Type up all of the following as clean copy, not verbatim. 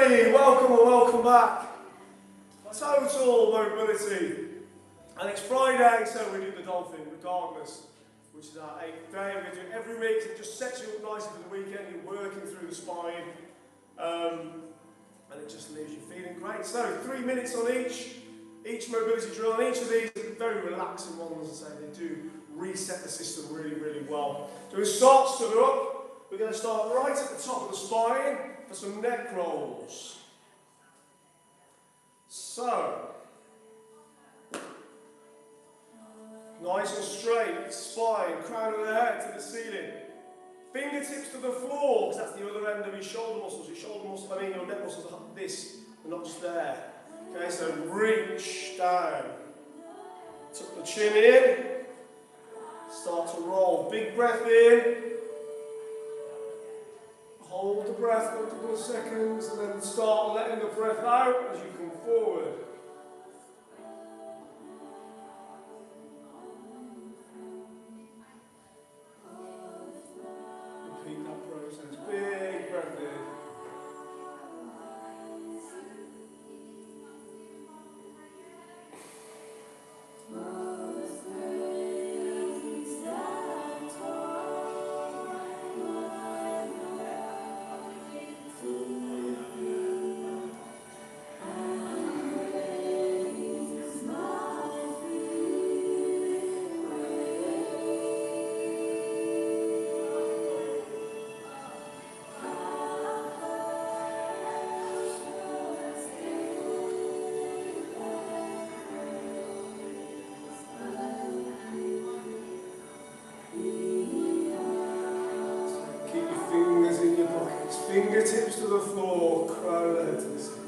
everybody, welcome and welcome back. Total mobility. And it's Friday, so we do the Dolphin regardless, which is our 8th day. We're going to do it every week, so it just sets you up nicely for the weekend. You're working through the spine, and it just leaves you feeling great. So 3 minutes on each mobility drill, and each of these are very relaxing ones, as I say, they do reset the system really, really well. So we start stood up. We're going to start right at the top of the spine for some neck rolls. So, nice and straight, spine, crown of the head to the ceiling. Fingertips to the floor, because that's the other end of your shoulder muscles. Your shoulder muscles, your neck muscles are this, and not just there. Okay, so reach down. Tuck the chin in. Start to roll. Big breath in. Hold the breath for a couple of seconds, and then start letting the breath out as you come forward. Repeat that process. Big breath in. Fingertips to the floor, crown of the head to the ceiling.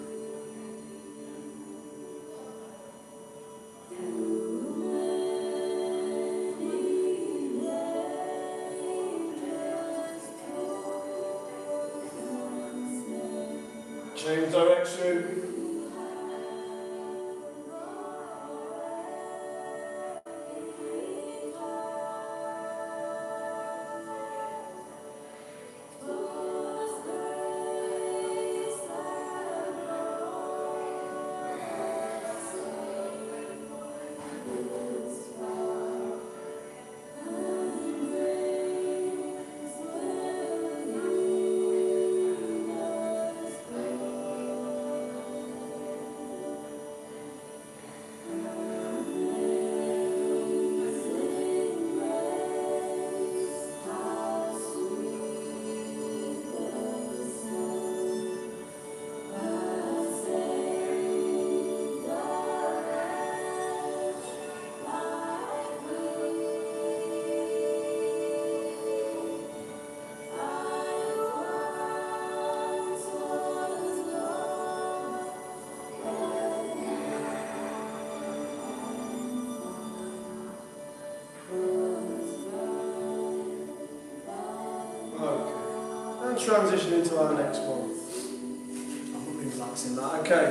Change direction. Transition into our next one. I'm relaxing that. Okay.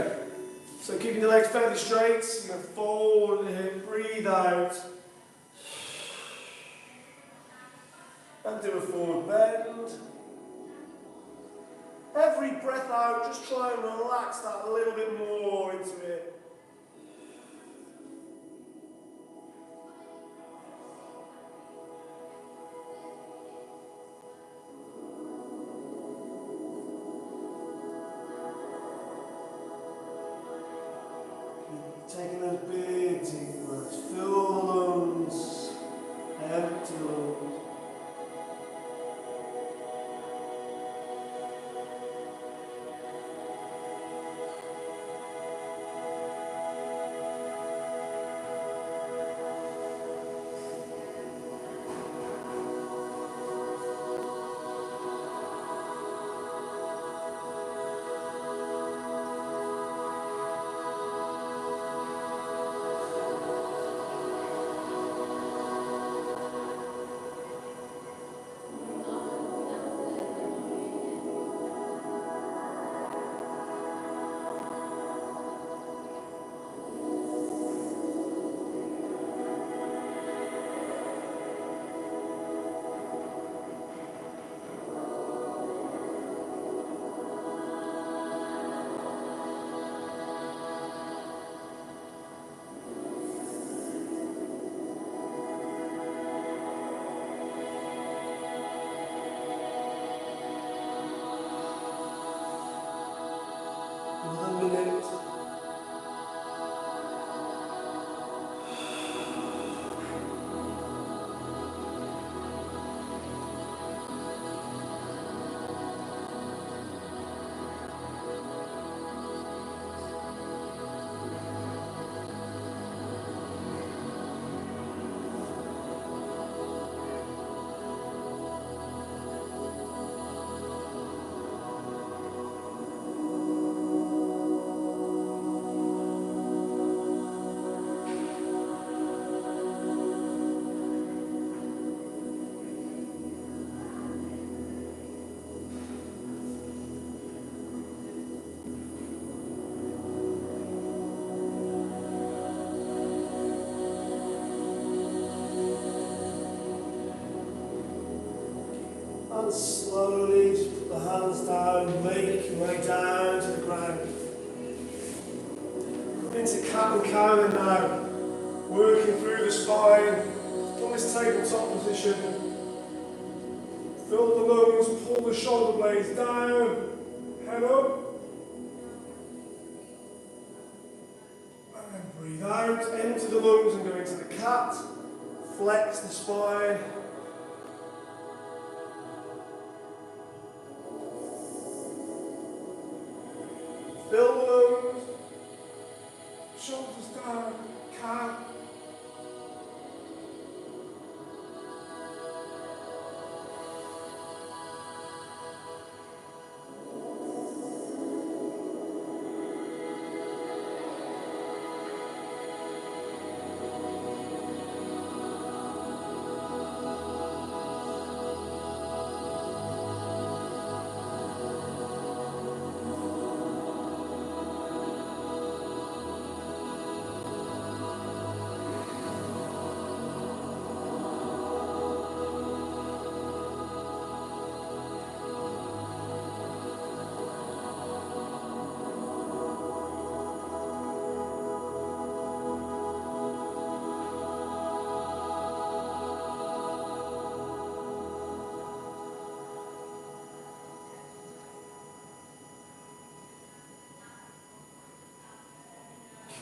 So keeping the legs fairly straight. You're going to fold the hip, breathe out, and do a forward bend. Every breath out, just try and relax that a little bit more into it. Taking those big deep breaths, fill the lungs, empty the lungs. Another minute. And slowly just put the hands down, make your way down to the ground. Into cat and cow now, working through the spine, on this tabletop position. Fill the lungs, pull the shoulder blades down, head up. And then breathe out, empty the lungs and go into the cat. Flex the spine. Fill the lungs, shoulders down, cat.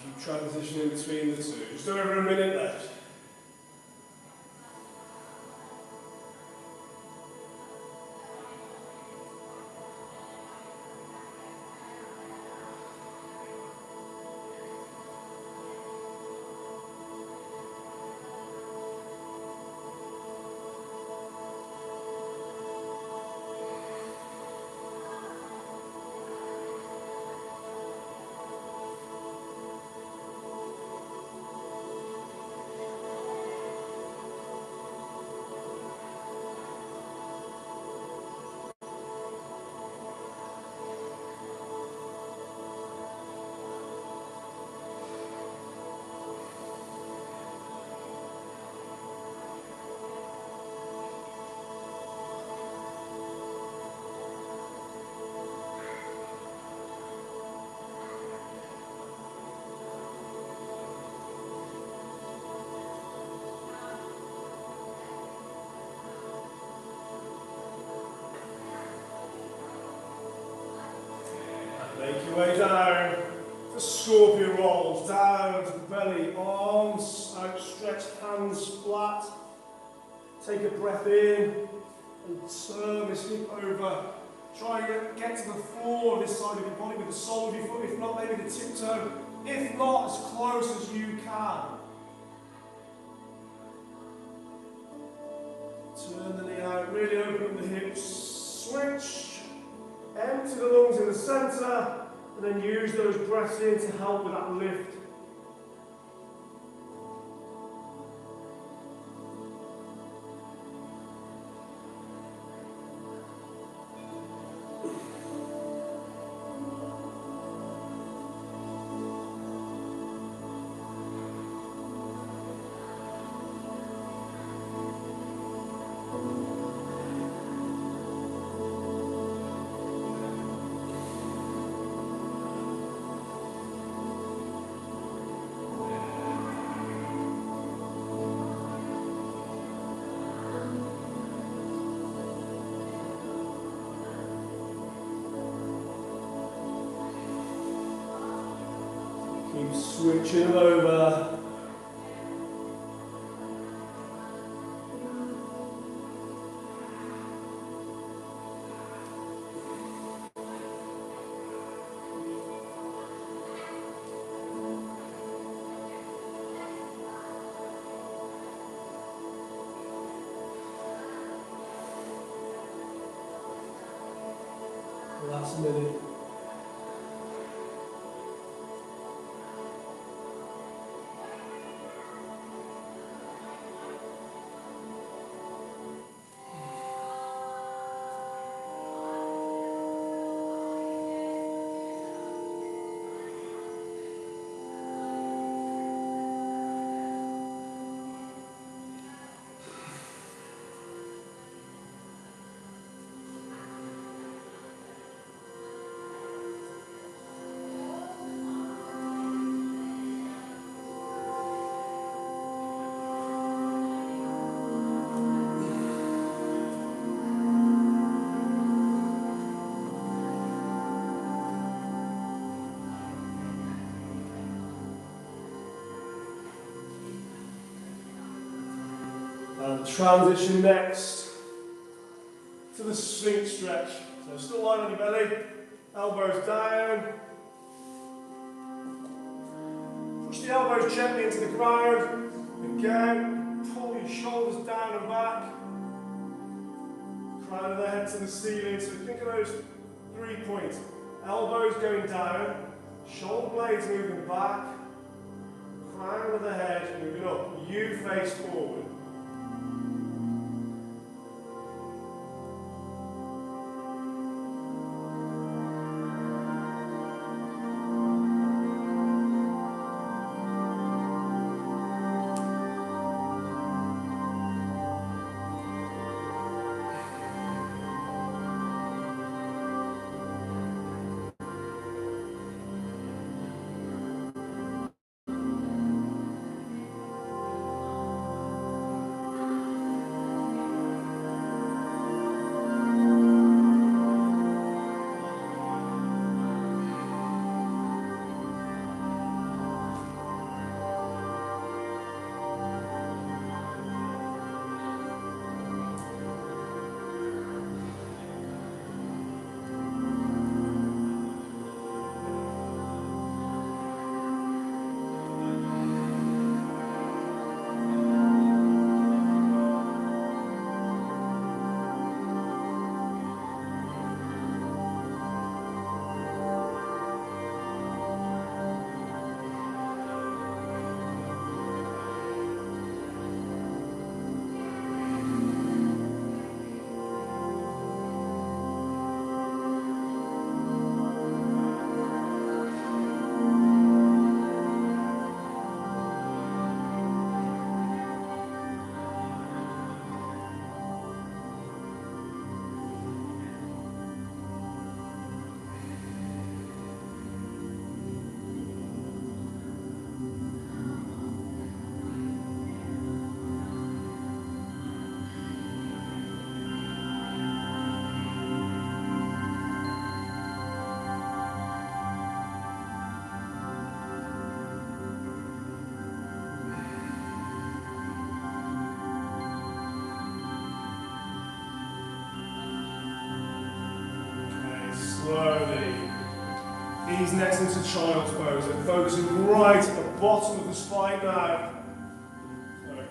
Keep transitioning between the two. Just over a minute left. Make your way down. The scorpion rolls down to the belly, arms outstretched, hands flat. Take a breath in and turn this hip over. Try and get to the floor of this side of your body with the sole of your foot, if not maybe the tiptoe, if not as close as you can. Turn the knee out, really open up the hips, switch. Empty the lungs in the centre, and then use those breaths in to help with that lift. Keep switching them over. Last minute. And transition next to the sweet stretch. So still lying on your belly, elbows down. Push the elbows gently into the ground. Again, pull your shoulders down and back. Crown of the head to the ceiling. So think of those 3 points. Elbows going down, shoulder blades moving back, crown of the head moving up. You face forward. Slowly ease next into child's pose and focusing right at the bottom of the spine now. So,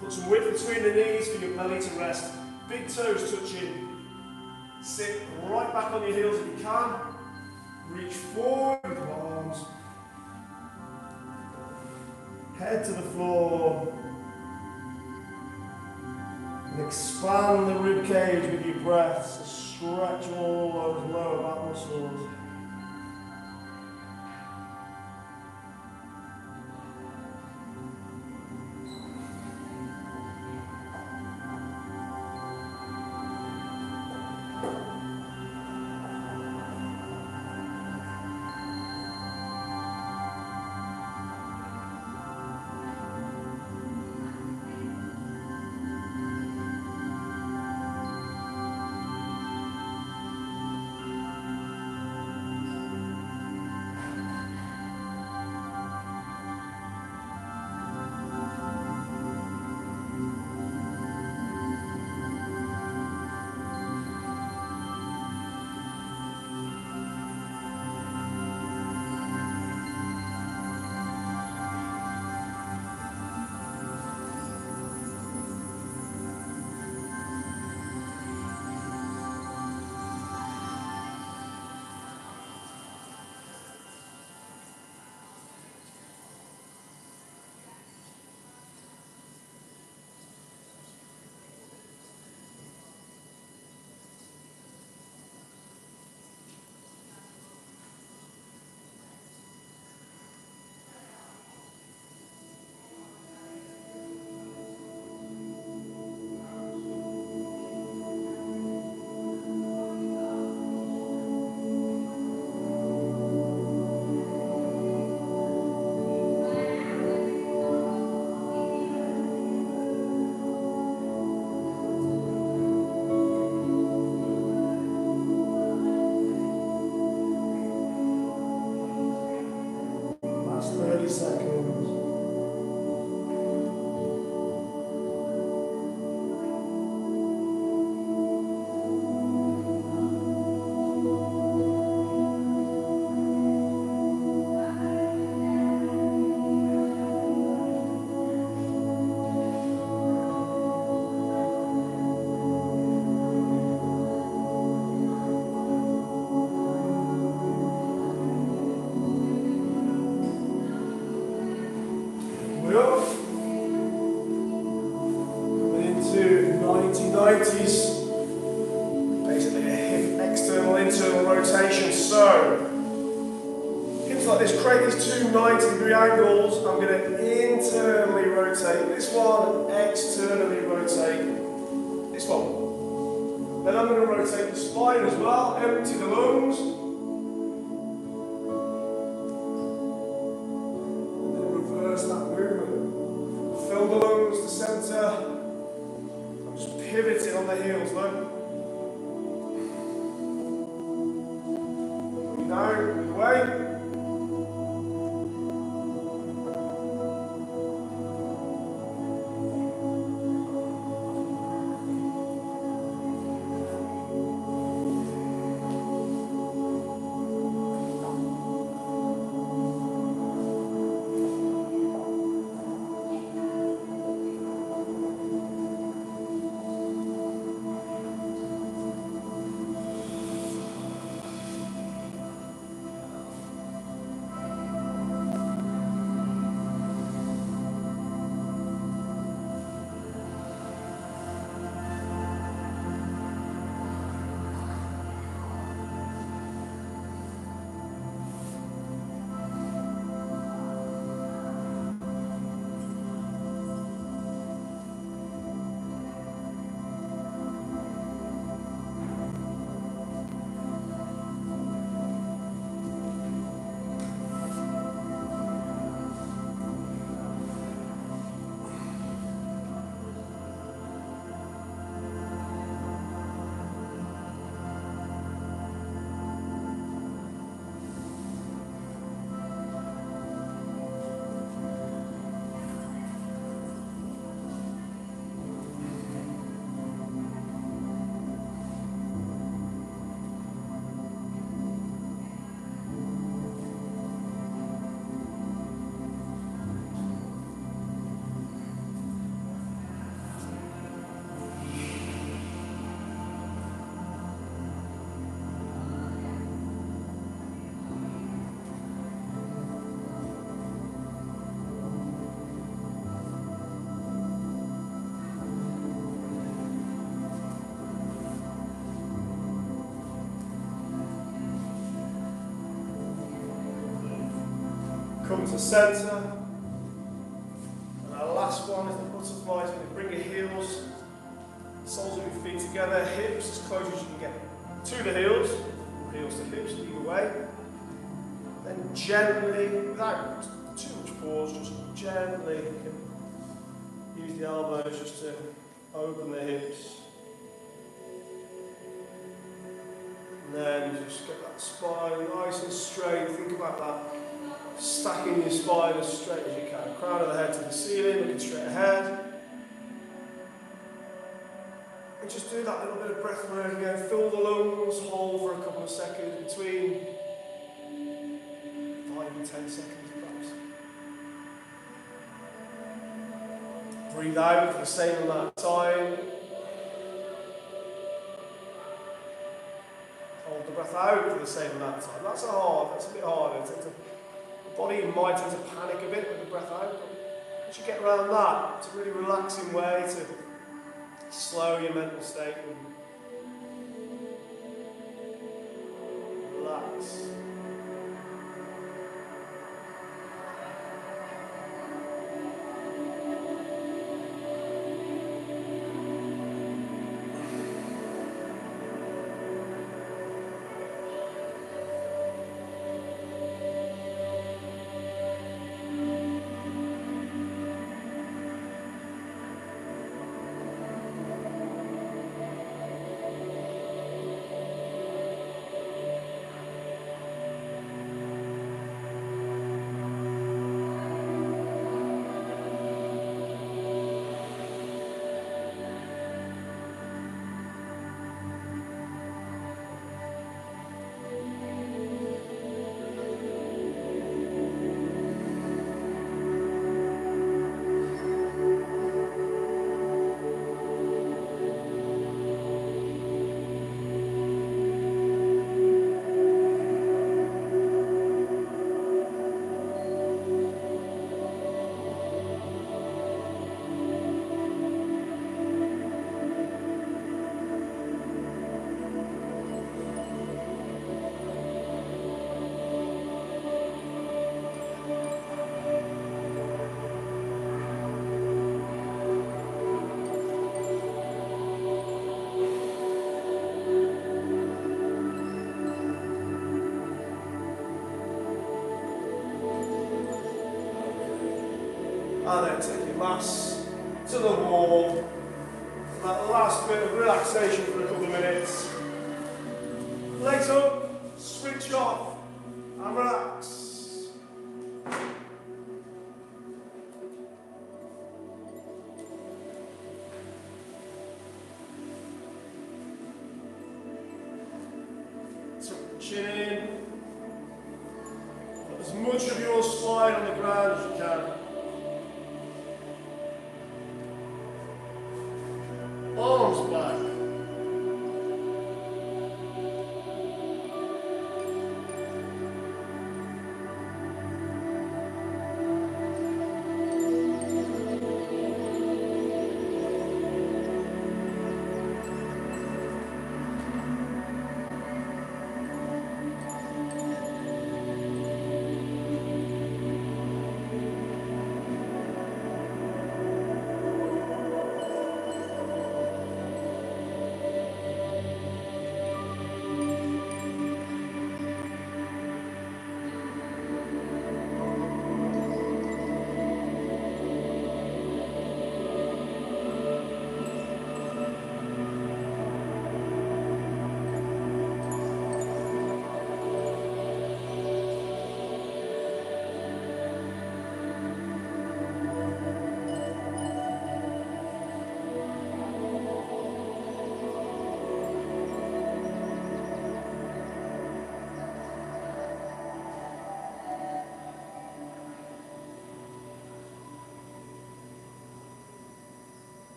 put some width between the knees for your belly to rest. Big toes touching. Sit right back on your heels if you can. Reach forward with your arms. Head to the floor. And expand the rib cage with your breath. So stretch all those lower back muscles. So, hips like this, create these two 90-degree angles. I'm going to internally rotate this one, externally rotate this one. Then I'm going to rotate the spine as well, empty the lungs. And then reverse that movement. Fill the lungs, the centre. I'm just pivoting on the heels though. Down, move away. Come to centre. And our last one is the butterflies. You can bring your heels, soles of your feet together, hips as close as you can get to the heels, heels to hips, either way. Then gently, without too much pause, just gently use the elbows just to open the hips. And then just get that spine nice and straight. Think about that. Stacking your spine as straight as you can. Crown of the head to the ceiling, looking straight ahead. And just do that little bit of breath work again. Fill the lungs, hold for a couple of seconds, between 5 and 10 seconds perhaps. Breathe out for the same amount of time. Hold the breath out for the same amount of time. That's a bit harder. The body might tend to panic a bit with the breath out. Once you get around that, it's a really relaxing way to slow your mental state and relax. And then take your mass to the wall. That last bit of relaxation for a couple of minutes. Legs up, switch off, and relax. Tuck the chin in. Put as much of your spine on the ground as you can. Arms back.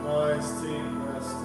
Nice deep rest.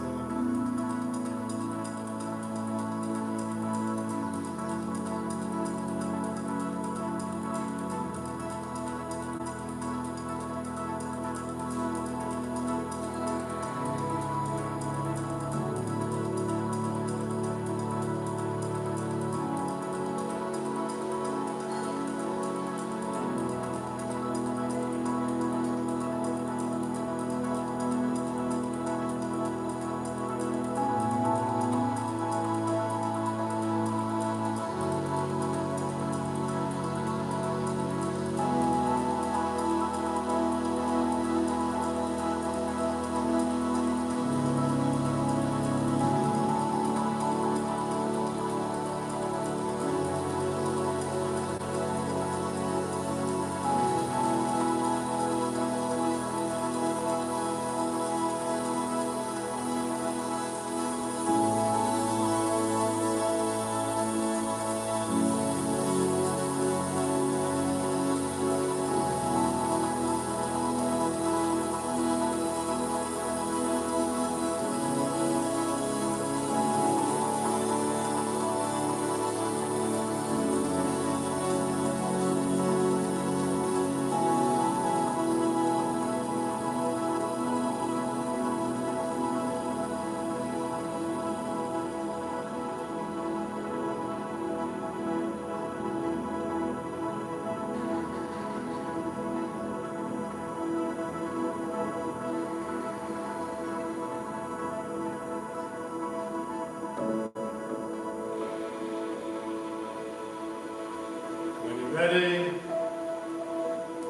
Ready?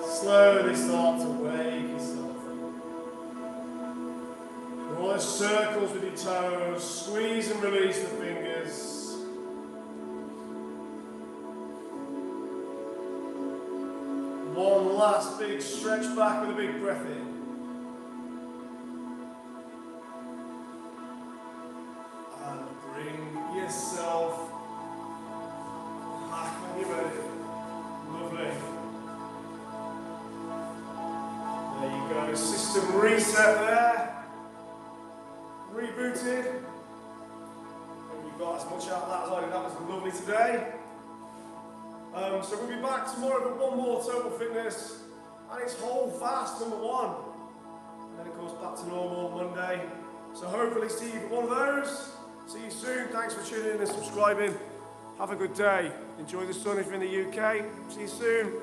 Slowly start to wake yourself up. Draw the circles with your toes, squeeze and release the fingers. One last big stretch back with a big breath in. And bring yourself back when you're ready. Lovely. There you go, system reset there. Rebooted. And we got as much out of that as I did. That was lovely today. So we'll be back tomorrow for one more Total Fitness. and it's hold fast, number 1. And then it goes back to normal Monday. So hopefully see you for one of those. See you soon. Thanks for tuning in and subscribing. Have a good day. Enjoy the sun if you're in the UK. See you soon.